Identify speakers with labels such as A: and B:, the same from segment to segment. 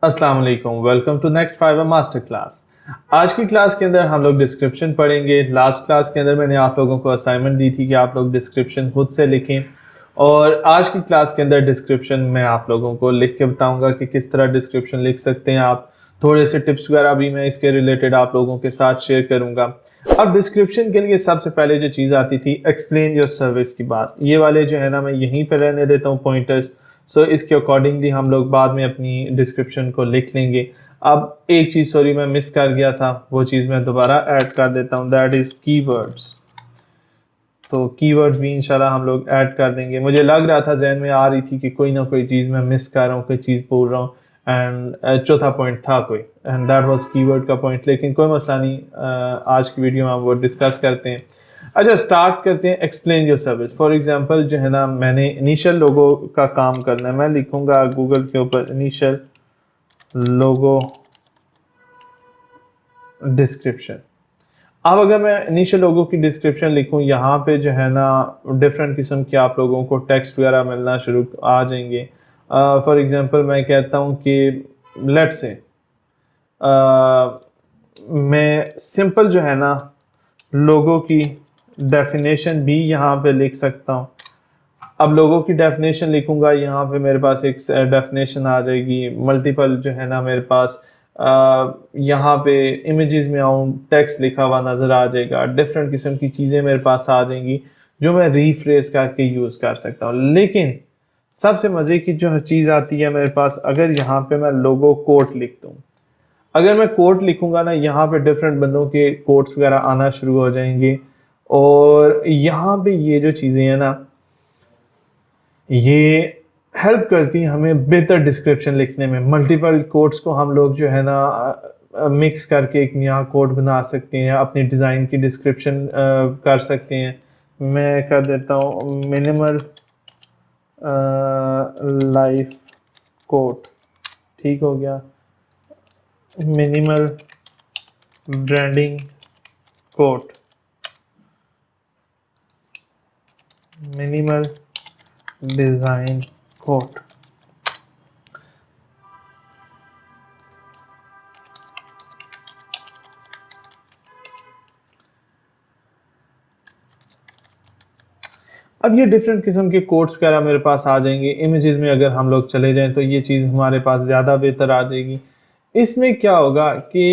A: अस्सलाम वालेकुम, welcome to next Fiverr master class. आज की क्लास के अंदर हम लोग डिस्क्रिप्शन पढ़ेंगे। लास्ट क्लास के अंदर मैंने आप लोगों को असाइनमेंट दी थी कि आप लोग डिस्क्रिप्शन खुद से लिखें, और आज की क्लास के अंदर डिस्क्रिप्शन मैं आप लोगों को लिख के बताऊंगा कि किस तरह डिस्क्रिप्शन लिख सकते हैं आप। थोड़े से टिप्स वगैरह भी मैं इसके रिलेटेड आप लोगों के साथ शेयर करूंगा। अब डिस्क्रिप्शन के लिए सबसे पहले जो चीज़ आती थी, एक्सप्लेन योर सर्विस की बात, ये वाले जो है ना मैं यहीं पर रहने देता हूँ पॉइंटर्स। इसके अकॉर्डिंगली हम लोग बाद में अपनी डिस्क्रिप्शन को लिख लेंगे। अब एक चीज़ सॉरी मैं मिस कर गया था, वो चीज़ मैं दोबारा ऐड कर देता हूँ, दैट इज़ कीवर्ड्स। तो कीवर्ड्स भी इंशाल्लाह हम लोग ऐड कर देंगे। मुझे लग रहा था, जहन में आ रही थी कि कोई ना कोई चीज़ मैं मिस कर रहा हूँ, कोई चीज़ बोल रहा हूँ। एंड चौथा पॉइंट था कोई, एंड दैट वाज कीवर्ड का पॉइंट, लेकिन कोई मसला नहीं। आज की वीडियो में हम वो डिस्कस करते हैं। अच्छा, स्टार्ट करते हैं। Explain your service. For example जो है ना, मैंने इनिशियल लोगो का काम करना है। मैं लिखूंगा गूगल के ऊपर इनिशियल लोगो डिस्क्रिप्शन। अब अगर मैं इनिशियल लोगों की डिस्क्रिप्शन लिखूं, यहाँ पे जो है ना डिफरेंट किस्म के आप लोगों को टेक्स्ट वगैरह मिलना शुरू आ जाएंगे। फॉर एग्जांपल मैं कहता हूँ कि लेट से मैं सिंपल जो है ना लोगों की डेफिनेशन भी यहाँ पे लिख सकता हूँ। अब लोगों की डेफिनेशन लिखूंगा, यहाँ पे मेरे पास एक डेफिनेशन आ जाएगी। मल्टीपल जो है ना मेरे पास यहाँ पे इमेजेस में आऊँ, टेक्स्ट लिखा हुआ नज़र आ जाएगा। डिफरेंट किस्म की चीज़ें मेरे पास आ जाएंगी जो मैं रीफ्रेस करके यूज़ कर सकता हूँ। लेकिन सबसे मज़े की जो चीज़ आती है मेरे पास, अगर यहाँ पे मैं लोगो कोट लिख दूँ, अगर मैं कोट लिखूंगा ना, यहाँ पे डिफरेंट बंदों के कोट्स वगैरह आना शुरू हो जाएंगे। और यहाँ पे ये जो चीज़ें हैं ना, ये हेल्प करती हैं हमें बेहतर डिस्क्रिप्शन लिखने में। मल्टीपल कोट्स को हम लोग जो है ना मिक्स करके एक नया कोड बना सकते हैं, अपनी डिज़ाइन की डिस्क्रिप्शन कर सकते हैं। मैं कर देता हूँ मिनिमल लाइफ कोट, ठीक हो गया। Minimal branding quote, minimal design quote. अब ये डिफरेंट किस्म के कोट्स वगैरह मेरे पास आ जाएंगे। इमेजेस में अगर हम लोग चले जाएं तो ये चीज़ हमारे पास ज़्यादा बेहतर आ जाएगी। इसमें क्या होगा कि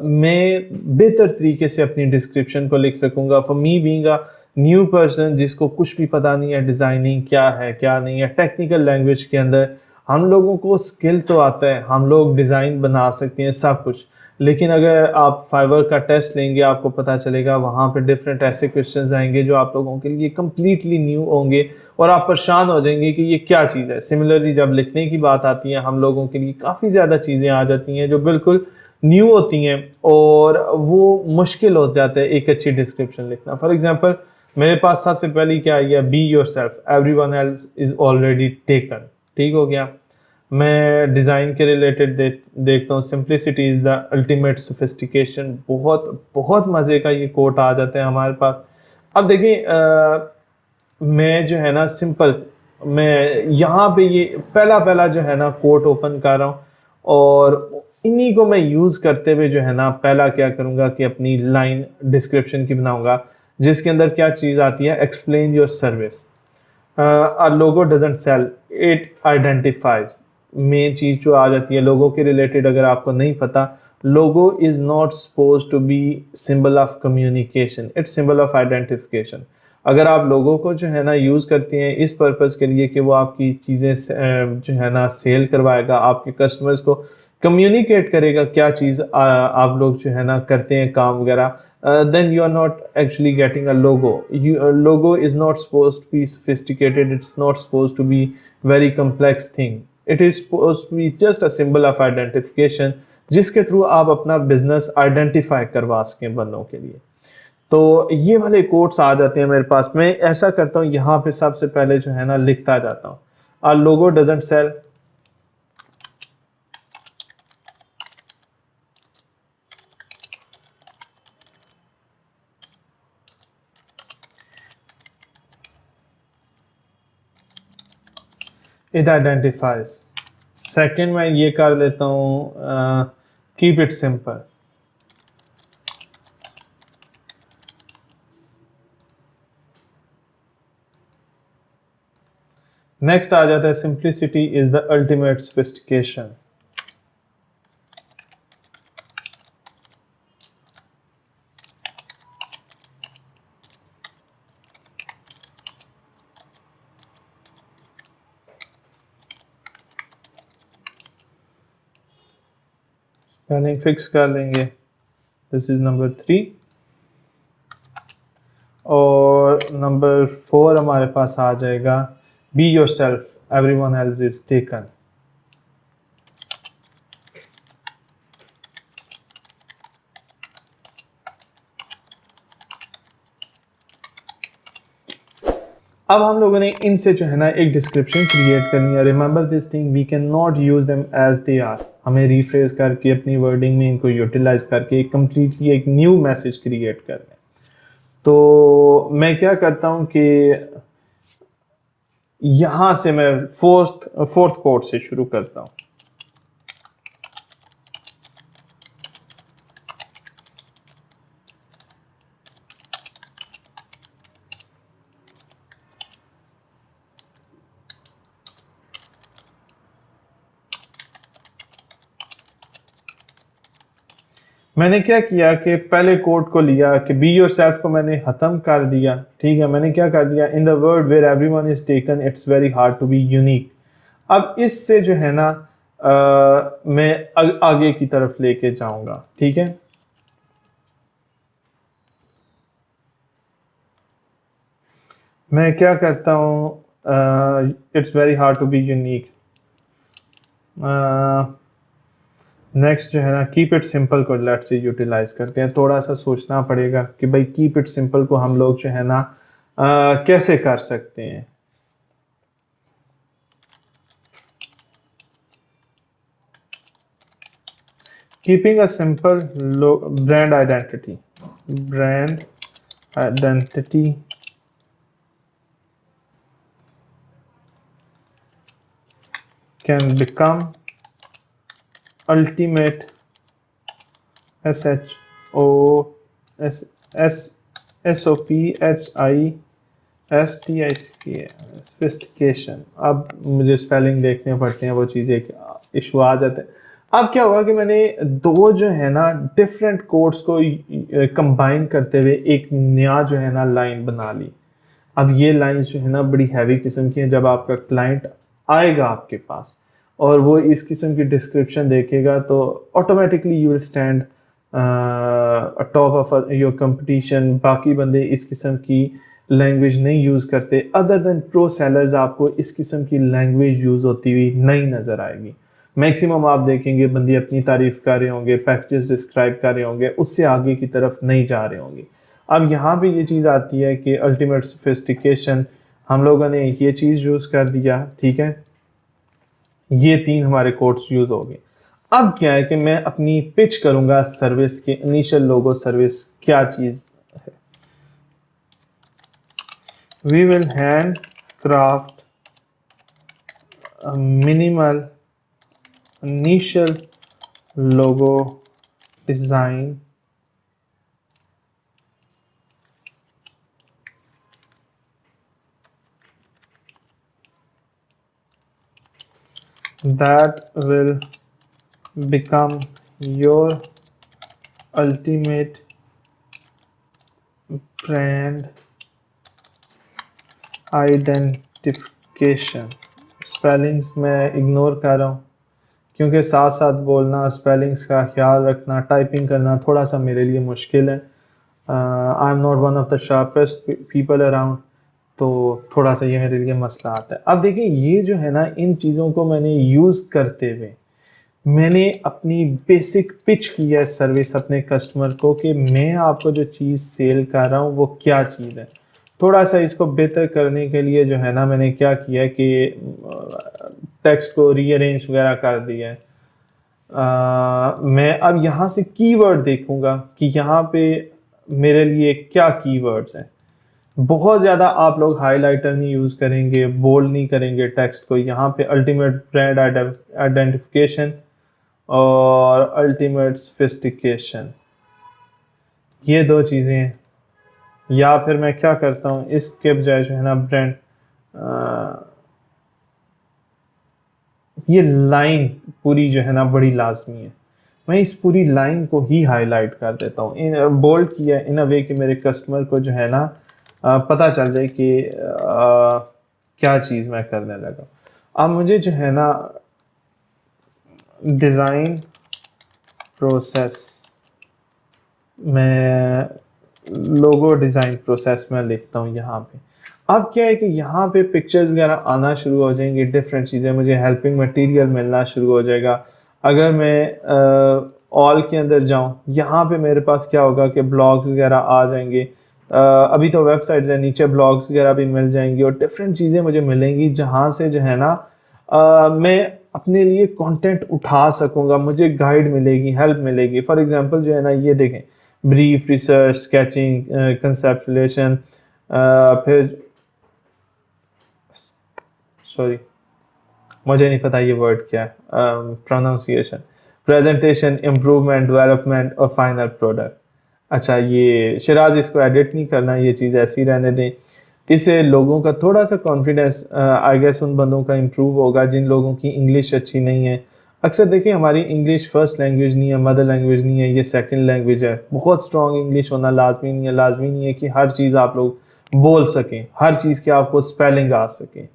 A: मैं बेहतर तरीके से अपनी डिस्क्रिप्शन को लिख सकूंगा। For me being a new person जिसको कुछ भी पता नहीं है डिज़ाइनिंग क्या है क्या नहीं है, टेक्निकल लैंग्वेज के अंदर हम लोगों को स्किल तो आता है, हम लोग डिज़ाइन बना सकते हैं सब कुछ। लेकिन अगर आप फाइवर का टेस्ट लेंगे, आपको पता चलेगा वहाँ पे डिफरेंट ऐसे क्वेश्चंस आएंगे जो आप लोगों के लिए कम्प्लीटली न्यू होंगे, और आप परेशान हो जाएंगे कि ये क्या चीज़ है। सिमिलरली जब लिखने की बात आती है, हम लोगों के लिए काफ़ी ज़्यादा चीज़ें आ जाती हैं जो बिल्कुल न्यू होती हैं, और वो मुश्किल हो जाता है एक अच्छी डिस्क्रिप्शन लिखना। फॉर एग्जाम्पल मेरे पास सबसे पहले क्या आई है, be your self, every one else is already taken, ठीक हो गया। मैं डिज़ाइन के रिलेटेड देखता हूँ, simplicity is the ultimate sophistication. बहुत बहुत मज़े का ये कोट आ जाता है हमारे पास। अब देखिए मैं जो है ना सिंपल, मैं यहाँ पे ये पहला पहला जो है ना कोट ओपन कर रहा हूँ, और इन्हीं को मैं यूज़ करते हुए जो है ना पहला क्या करूँगा कि अपनी लाइन डिस्क्रिप्शन की बनाऊँगा, जिसके अंदर क्या चीज़ आती है, explain your service. a logo doesn't sell, it identifies। Main चीज जो आ जाती है लोगो के रिलेटेड, अगर आपको नहीं पता, logo is not suppose to be symbol of communication, it's symbol of identification. अगर आप लोगों को जो है ना यूज करते हैं इस पर्पज के लिए कि वो आपकी चीजें जो है ना सेल करवाएगा, आपके कस्टमर्स को कम्युनिकेट करेगा क्या चीज आप लोग जो है ना करते हैं काम वगैरह, then you are not actually getting a logo. A logo is not supposed to be sophisticated. It's not supposed to be very complex thing. It is supposed to be just a symbol of identification, जिसके through आप अपना business identify करवा सकें बंदों के लिए। तो ये वाले कोट्स आ जाते हैं मेरे पास। मैं ऐसा करता हूँ, यहाँ पे सबसे पहले जो है ना लिखता जाता हूँ, a logo doesn't sell, it identifies। Second मैं ये कर लेता हूँ कीप इट सिंपल। नेक्स्ट आ जाता है simplicity is the ultimate sophistication. Spelling fix कर लेंगे, दिस इज नंबर 3। और नंबर 4 हमारे पास आ जाएगा be your self everyone else is taken. अब हम लोगों ने इनसे जो है ना एक डिस्क्रिप्शन क्रिएट करनी है। Remember this thing, we can not use them as they are. हमें रिफ्रेश करके अपनी वर्डिंग में इनको यूटिलाइज करके एक कम्प्लीटली एक न्यू मैसेज क्रिएट करना है। तो मैं क्या करता हूं कि यहां से मैं फोर्थ कोड से शुरू करता हूं। मैंने क्या किया कि पहले कोड को लिया कि बी योर सेल्फ को मैंने खत्म कर दिया। ठीक है, मैंने क्या कर दिया, in the world where everyone is taken it's very hard to be unique. अब इससे जो है ना मैं आगे की तरफ लेके जाऊंगा। ठीक है, मैं क्या करता हूँ, it's very hard to be unique. Next जो है ना कीप इट सिंपल को लेट्स से यूटिलाइज करते हैं। थोड़ा सा सोचना पड़ेगा कि भाई कीप इट सिंपल को हम लोग जो है ना कैसे कर सकते हैं। Keeping a simple brand identity, brand identity can become ultimate sophistication। अब मुझे स्पेलिंग देखने पड़ते हैं, वो चीज़ें इशू आ जाते हैं। अब क्या हुआ कि मैंने दो जो है ना डिफरेंट कोड्स को कंबाइन करते हुए एक नया जो है ना लाइन बना ली। अब ये लाइंस जो है ना बड़ी हैवी किस्म की हैं। जब आपका क्लाइंट आएगा आपके पास और वो इस किस्म की डिस्क्रिप्शन देखेगा तो automatically you will stand top of your competition. बाकी बंदे इस किस्म की लैंग्वेज नहीं यूज़ करते, अदर देन प्रो सेलर्स आपको इस किस्म की लैंग्वेज यूज़ होती हुई नहीं नज़र आएगी। मैक्सिमम आप देखेंगे बंदे अपनी तारीफ कर रहे होंगे, पैकेजेस डिस्क्राइब कर रहे होंगे, उससे आगे की तरफ नहीं जा रहे होंगे। अब यहाँ पे ये चीज़ आती है कि अल्टीमेट सोफिस्टिकेशन, हम लोगों ने ये चीज़ यूज़ कर दिया। ठीक है, ये 3 हमारे कोड्स यूज़ हो गए। अब क्या है कि मैं अपनी पिच करूंगा सर्विस के इनिशियल लोगो सर्विस क्या चीज़ है। We will hand craft minimal initial logo design that will become your ultimate brand identification। Spellings मैं इग्नोर कर रहा हूँ क्योंकि साथ साथ बोलना, स्पेलिंग्स का ख्याल रखना, टाइपिंग करना थोड़ा सा मेरे लिए मुश्किल है। I am not one of the sharpest people around, तो थोड़ा सा ये मेरे लिए मसला आता है। अब देखिए ये जो है ना इन चीज़ों को मैंने यूज़ करते हुए मैंने अपनी बेसिक पिच की है सर्विस अपने कस्टमर को कि मैं आपको जो चीज़ सेल कर रहा हूँ वो क्या चीज़ है। थोड़ा सा इसको बेहतर करने के लिए जो है ना मैंने क्या किया कि टेक्स्ट को रीअरेंज वगैरह कर दिया है। मैं अब यहाँ से कीवर्ड देखूंगा कि यहाँ पे मेरे लिए क्या कीवर्ड्स हैं। बहुत ज़्यादा आप लोग हाइलाइटर नहीं यूज़ करेंगे, बोल्ड नहीं करेंगे टेक्स्ट को। यहाँ पे अल्टीमेट ब्रांड आइडेंटिफिकेशन और अल्टीमेट सोफिस्टिकेशन, ये दो चीज़ें हैं। या फिर मैं क्या करता हूँ, इसके बजाय जो है ना ब्रांड, ये लाइन पूरी जो है ना बड़ी लाजमी है। मैं इस पूरी लाइन को ही हाईलाइट कर देता हूँ, इन बोल्ड किया इन अ वे कि मेरे कस्टमर को जो है ना पता चल जाए कि क्या चीज़ मैं करने लगा। अब मुझे जो है ना डिज़ाइन प्रोसेस में, लोगो डिज़ाइन प्रोसेस में लिखता हूँ यहाँ पे। अब क्या है कि यहाँ पे पिक्चर्स वगैरह आना शुरू हो जाएंगी, डिफरेंट चीज़ें, मुझे हेल्पिंग मटेरियल मिलना शुरू हो जाएगा। अगर मैं ऑल के अंदर जाऊँ, यहाँ पे मेरे पास क्या होगा कि ब्लॉग्स वगैरह आ जाएंगे। अभी तो वेबसाइट्स है, नीचे ब्लॉग्स वगैरह भी मिल जाएंगी और डिफरेंट चीज़ें मुझे मिलेंगी जहाँ से जो है ना मैं अपने लिए कंटेंट उठा सकूँगा, मुझे गाइड मिलेगी, हेल्प मिलेगी। फॉर एग्जांपल जो है ना ये देखें, ब्रीफ, रिसर्च, स्केचिंग, कंसेप्चुलेशन, फिर सॉरी मुझे नहीं पता ये वर्ड क्या है, प्रोनाउंसिएशन, प्रेजेंटेशन, इम्प्रूवमेंट, डेवलपमेंट और फाइनल प्रोडक्ट। अच्छा ये शिराज, इसको एडिट नहीं करना, ये चीज़ ऐसी रहने दें। इससे लोगों का थोड़ा सा कॉन्फिडेंस आई गेस उन बंदों का इम्प्रूव होगा जिन लोगों की इंग्लिश अच्छी नहीं है। अक्सर देखिए हमारी इंग्लिश फर्स्ट लैंग्वेज नहीं है, मदर लैंग्वेज नहीं है, ये सेकंड लैंग्वेज है। बहुत स्ट्रॉन्ग इंग्लिश होना लाजमी नहीं है, लाजमी नहीं है कि हर चीज़ आप लोग बोल सकें, हर चीज़ के आपको स्पेलिंग आ सके।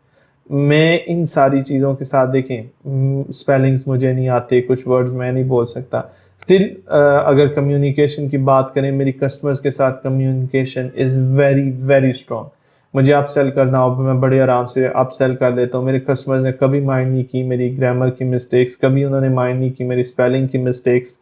A: मैं इन सारी चीज़ों के साथ देखें स्पेलिंग्स मुझे नहीं आते, कुछ वर्ड्स मैं नहीं बोल सकता, स्टिल अगर कम्युनिकेशन की बात करें, मेरी कस्टमर्स के साथ communication is very very strong. मुझे आप सेल करना हो, मैं बड़े आराम से आप सेल कर देता हूँ। मेरे कस्टमर्स ने कभी माइंड नहीं की मेरी ग्रामर की मिस्टेक्स, कभी उन्होंने माइंड नहीं की मेरी स्पेलिंग की मिस्टेक्स।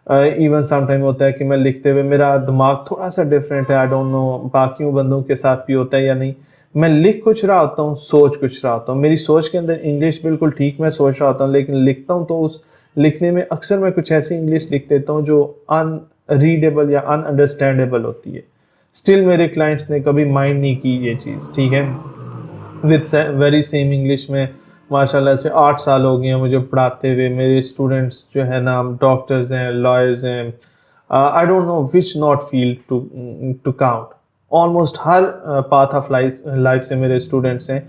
A: इवन सम टाइम होता है कि मैं लिखते हुए मेरा दिमाग थोड़ा सा डिफरेंट है, आई डोंट नो बाकियों बंदों के साथ भी होता है या नहीं। मैं लिख कुछ रहा होता हूँ, सोच कुछ रहा होता हूँ, मेरी सोच के अंदर इंग्लिश बिल्कुल ठीक मैं सोच रहा होता हूँ, लेकिन लिखता हूँ तो उस लिखने में अक्सर मैं कुछ ऐसी इंग्लिश लिख देता हूँ जो अनरीडेबल या अनअंडरस्टैंडेबल होती है। स्टिल मेरे क्लाइंट्स ने कभी माइंड नहीं की ये चीज़, ठीक है। विद वेरी सेम इंग्लिश में माशाल्लाह से 8 साल हो गए हैं मुझे पढ़ाते हुए। मेरे स्टूडेंट्स जो है ना डॉक्टर्स हैं, लॉयर्स हैं, I don't know which not field to count. Almost हर पाथ ऑफ लाइफ से मेरे स्टूडेंट्स हैं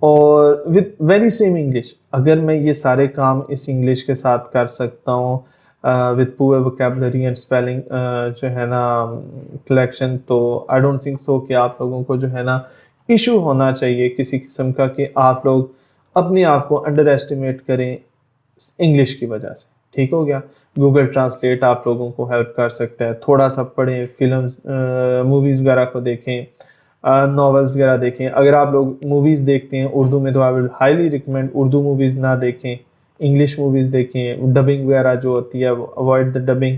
A: और विद वेरी सेम इंग्लिश। अगर मैं ये सारे काम इस इंग्लिश के साथ कर सकता हूँ with poor vocabulary and spelling जो है ना कलेक्शन, तो आई डोंट थिंक सो कि आप लोगों को जो है ना इशू होना चाहिए किसी किस्म का कि आप लोग अपने आप को अंडर एस्टिमेट करें इंग्लिश की वजह से। ठीक हो गया। गूगल ट्रांसलेट आप लोगों को हेल्प कर सकता है। थोड़ा सा पढ़ें, फिल्म्स मूवीज़ वगैरह को देखें, नॉवेल्स वगैरह देखें। अगर आप लोग मूवीज़ देखते हैं उर्दू में तो I will highly recommend Urdu movies ना देखें, इंग्लिश मूवीज़ देखें। डबिंग वगैरह जो होती है avoid the dubbing,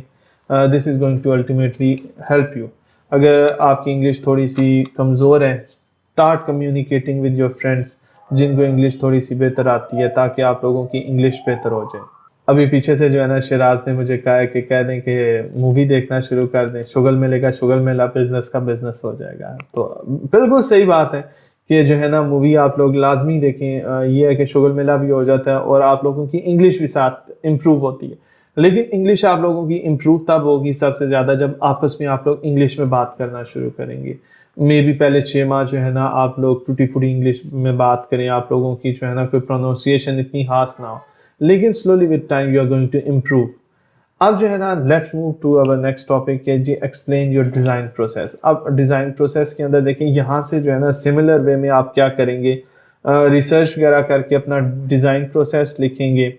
A: this is going to ultimately help you. अगर आपकी इंग्लिश थोड़ी सी कमज़ोर है, start communicating with your friends जिनको इंग्लिश थोड़ी सी बेहतर आती है, ताकि आप लोगों की इंग्लिश बेहतर हो जाए। अभी पीछे से जो है ना शिराज ने मुझे कहा है कि कह दें कि मूवी देखना शुरू कर दें, शुगल मेले का शुगल मेला बिजनेस का बिजनेस हो जाएगा। तो बिल्कुल सही बात है कि जो है ना मूवी आप लोग लाजमी देखें। ये है कि शुगल मेला भी हो जाता है और आप लोगों की इंग्लिश भी साथ इम्प्रूव होती है। लेकिन इंग्लिश आप लोगों की इम्प्रूव तब होगी सबसे ज़्यादा जब आपस में आप लोग इंग्लिश में बात करना शुरू करेंगे। मे भी पहले 6 माह जो है ना आप लोग टूटी फूटी इंग्लिश में बात करें, आप लोगों की जो है ना कोई प्रोनाउंसिएशन इतनी खास ना हो, लेकिन slowly with time you are going to improve. अब जो है ना let's move to our next topic है जी, एक्सप्लेन योर डिज़ाइन प्रोसेस। अब डिज़ाइन प्रोसेस के अंदर देखें, यहाँ से जो है ना सिमिलर वे में आप क्या करेंगे, रिसर्च वगैरह करके अपना डिज़ाइन प्रोसेस लिखेंगे।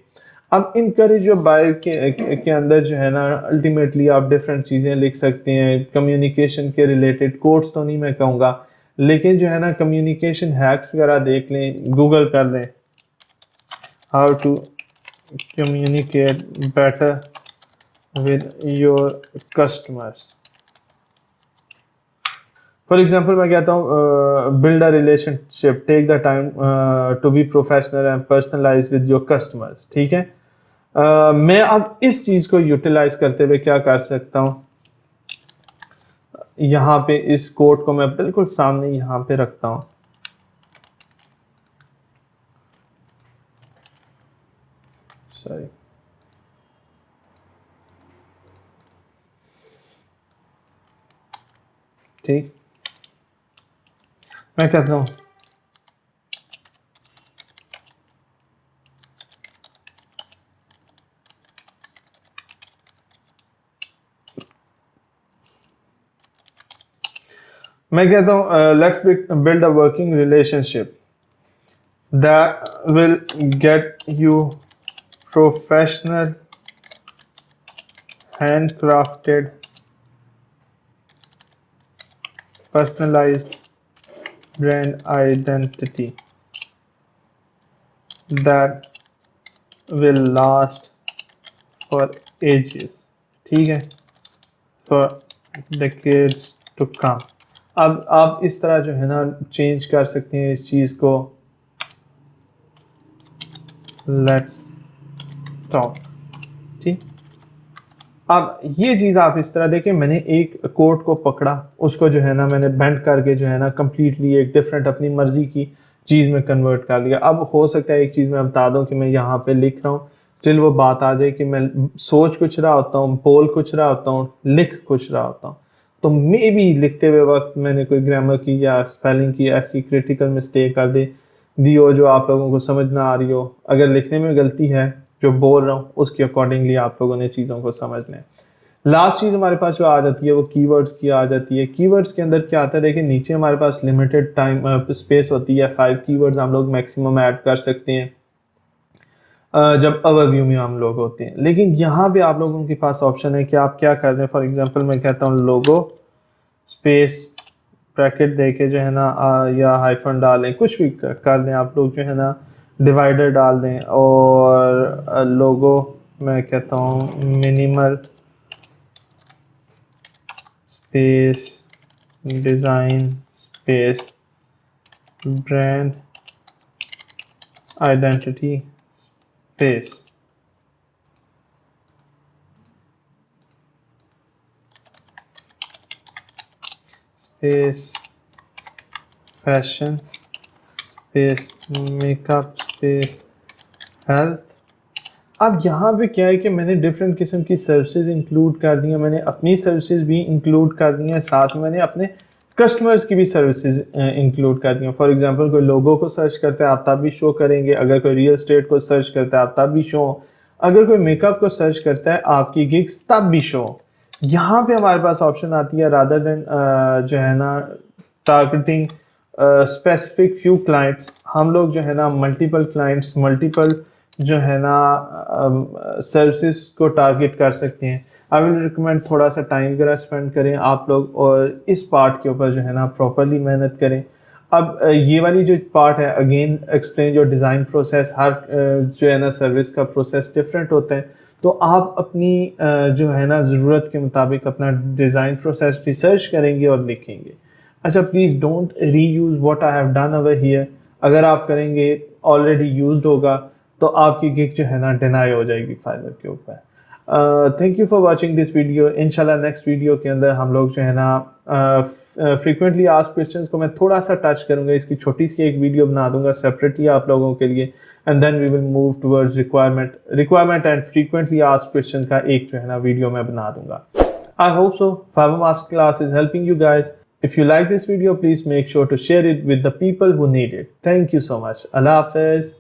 A: अब इनकरेज योर बाय के अंदर जो है ना अल्टीमेटली आप डिफरेंट चीज़ें लिख सकते हैं कम्युनिकेशन के रिलेटेड। कोड्स तो नहीं मैं कहूँगा, लेकिन जो है ना कम्युनिकेशन हैक्स वगैरह देख लें, गूगल कर लें, how to communicate better with your customers। For example मैं कहता हूँ build a relationship, take the time to be professional and personalize with your customers. ठीक है। मैं अब इस चीज़ को यूटिलाइज करते हुए क्या कर सकता हूँ, यहाँ पे इस कोड को मैं बिल्कुल सामने यहाँ पे रखता हूँ। सॉरी, ठीक, मैं कहता हूँ let's build a working relationship that will get you professional handcrafted personalized brand identity that will last for ages, ठीक है, for decades to come। अब आप इस तरह जो है ना चेंज कर सकते हैं इस चीज़ को, लेट्स टॉक, ठीक। अब ये चीज़ आप इस तरह देखें, मैंने एक कोड को पकड़ा, उसको जो है ना मैंने बेंड करके जो है ना कम्प्लीटली एक डिफरेंट अपनी मर्जी की चीज़ में कन्वर्ट कर लिया। अब हो सकता है एक चीज़ मैं बता दूं कि मैं यहाँ पे लिख रहा हूँ, स्टिल वो बात आ जाए कि मैं सोच कुछ रहा होता हूँ, बोल कुछ रहा होता हूँ, लिख कुछ रहा होता हूँ, तो मे बी लिखते हुए वक्त मैंने कोई ग्रामर की या स्पेलिंग की ऐसी क्रिटिकल मिस्टेक कर दी हो जो आप लोगों को समझ ना आ रही हो। अगर लिखने में गलती है, जो बोल रहा हूँ उसके अकॉर्डिंगली आप लोगों ने चीज़ों को समझना है। लास्ट चीज़ हमारे पास जो आ जाती है वो कीवर्ड्स की आ जाती है। कीवर्ड्स के अंदर क्या आता है, देखिए नीचे हमारे पास लिमिटेड टाइम स्पेस होती है, 5 कीवर्ड्स हम लोग मैक्सिमम ऐड कर सकते हैं जब ओवरव्यू में हम लोग होते हैं। लेकिन यहाँ पे आप लोगों के पास ऑप्शन है कि आप क्या कर दें। फॉर एग्जांपल मैं कहता हूँ लोगो स्पेस ब्रैकेट देके जो है ना या हाइफन डालें, कुछ भी कर दें आप लोग, जो है ना डिवाइडर डाल दें, और लोगो मैं कहता हूँ minimal space design space brand identity space space fashion space makeup space health. अब यहाँ पे क्या है कि मैंने डिफरेंट किस्म की सर्विसेज इंक्लूड कर दी हैं, मैंने अपनी सर्विसेज भी इंक्लूड कर दी हैं, साथ में मैंने अपने कस्टमर्स की भी सर्विसेज इंक्लूड कर दी हैं। फॉर एग्जांपल कोई लोगो को सर्च करता है आप तब भी शो करेंगे, अगर कोई रियल एस्टेट को सर्च करता है आप तब भी शो, अगर कोई मेकअप को सर्च करता है आपकी गिग्स तब भी शो। यहाँ पे हमारे पास ऑप्शन आती है रादर देन जो है ना टारगेटिंग स्पेसिफिक फ्यू क्लाइंट्स, हम लोग जो है ना मल्टीपल क्लाइंट्स मल्टीपल जो है ना सर्विसेज को टारगेट कर सकते हैं। आई विल रिकमेंड थोड़ा सा टाइम वगैरह स्पेंड करें आप लोग और इस पार्ट के ऊपर जो है ना प्रॉपरली मेहनत करें। अब ये वाली जो पार्ट है अगेन एक्सप्लेन जो डिज़ाइन प्रोसेस, हर जो है ना सर्विस का प्रोसेस डिफरेंट होता है, तो आप अपनी जो है ना ज़रूरत के मुताबिक अपना डिज़ाइन प्रोसेस रिसर्च करेंगे और लिखेंगे। अच्छा, प्लीज़ डोंट री use what I have done over here. अगर आप करेंगे ऑलरेडी यूज्ड होगा तो आपकी गिग जो है ना डिनाई हो जाएगी फाइवर के ऊपर। Thank you for watching this video. इंशाल्लाह नेक्स्ट वीडियो के अंदर हम लोग जो है ना फ्रीक्वेंटली आस्क्ड क्वेश्चंस को मैं थोड़ा सा टच करूंगा, इसकी छोटी सी एक वीडियो बना दूंगा सेपरेटली आप लोगों के लिए, and then we will move towards requirement and frequently asked question का एक जो है ना वीडियो मैं बना दूंगा। I hope so Fiverr master class is helping you guys. If you like this video, please make sure to share it with the people who need it. Thank you so much. Allah Hafiz.